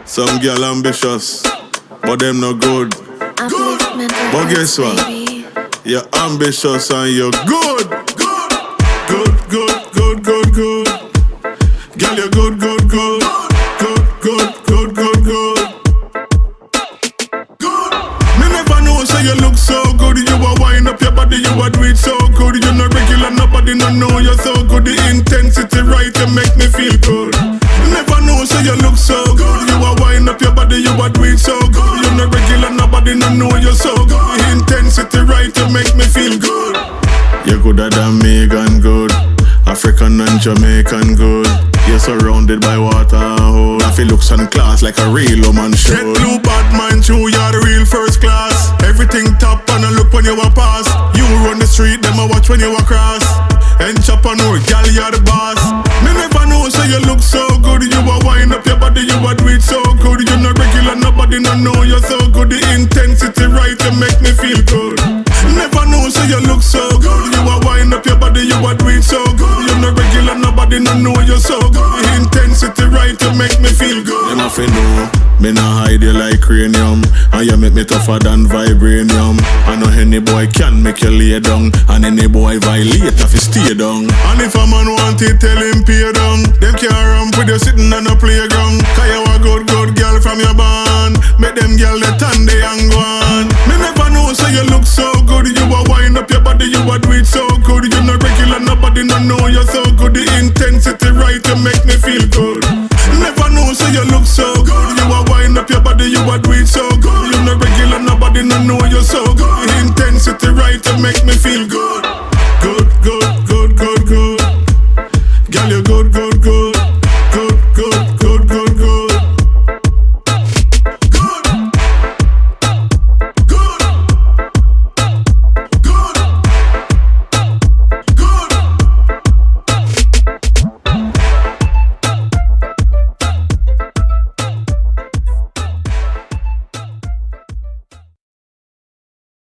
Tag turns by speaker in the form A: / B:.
A: Some girl ambitious, but them no good.
B: Upliftment Records,
A: But guess what?
B: baby.
A: You're ambitious and you're good. Good, good, good, good, good. Girl, you're good, good, good. Good, good, good, good, good. Me never know, say you look so good. You a wind up your body, you a do it so good. You not regular, nobody no know you're so good. The intensity right, you make me feel good. Never know, say you look so good. You a wind up your body, you a do it so good. You not regular, nobody no know you're so good. The intensity right, you make me feel good. You're gooder than Megan good. African and Jamaican good. You're surrounded by water and hold. If you looks and class like a real woman should. Red blue bad man shoe, you're the real first class. Everything top and I look when you a pass. You run the street, them I watch when you a cross. And chop on her, gal, you're the boss. Me never know, say you look so good. You a wind up your body, you a do it so good. You not regular, nobody no know you're so good. The intensity right, you make me feel good. Never know, say you look so good. You a wind up your body, you a do it so good. You not regular, nobody no know you're so good. The intensity right, you make me feel good. Them have to know, me nah hide you like cranium. And you make me tougher than vibranium. I know any boy can make you lay down. And any boy violate if you stay down. And if a man want it, tell him pay down. Them can't ramp with you sitting on a playground. Cause you a good, good girl from your band. Make them girl that turn they and go on. Me never know, say you look so good. You a wind up your body, you a do it so good. You not regular, nobody no know you're so good. The intensity right, you make me feel good.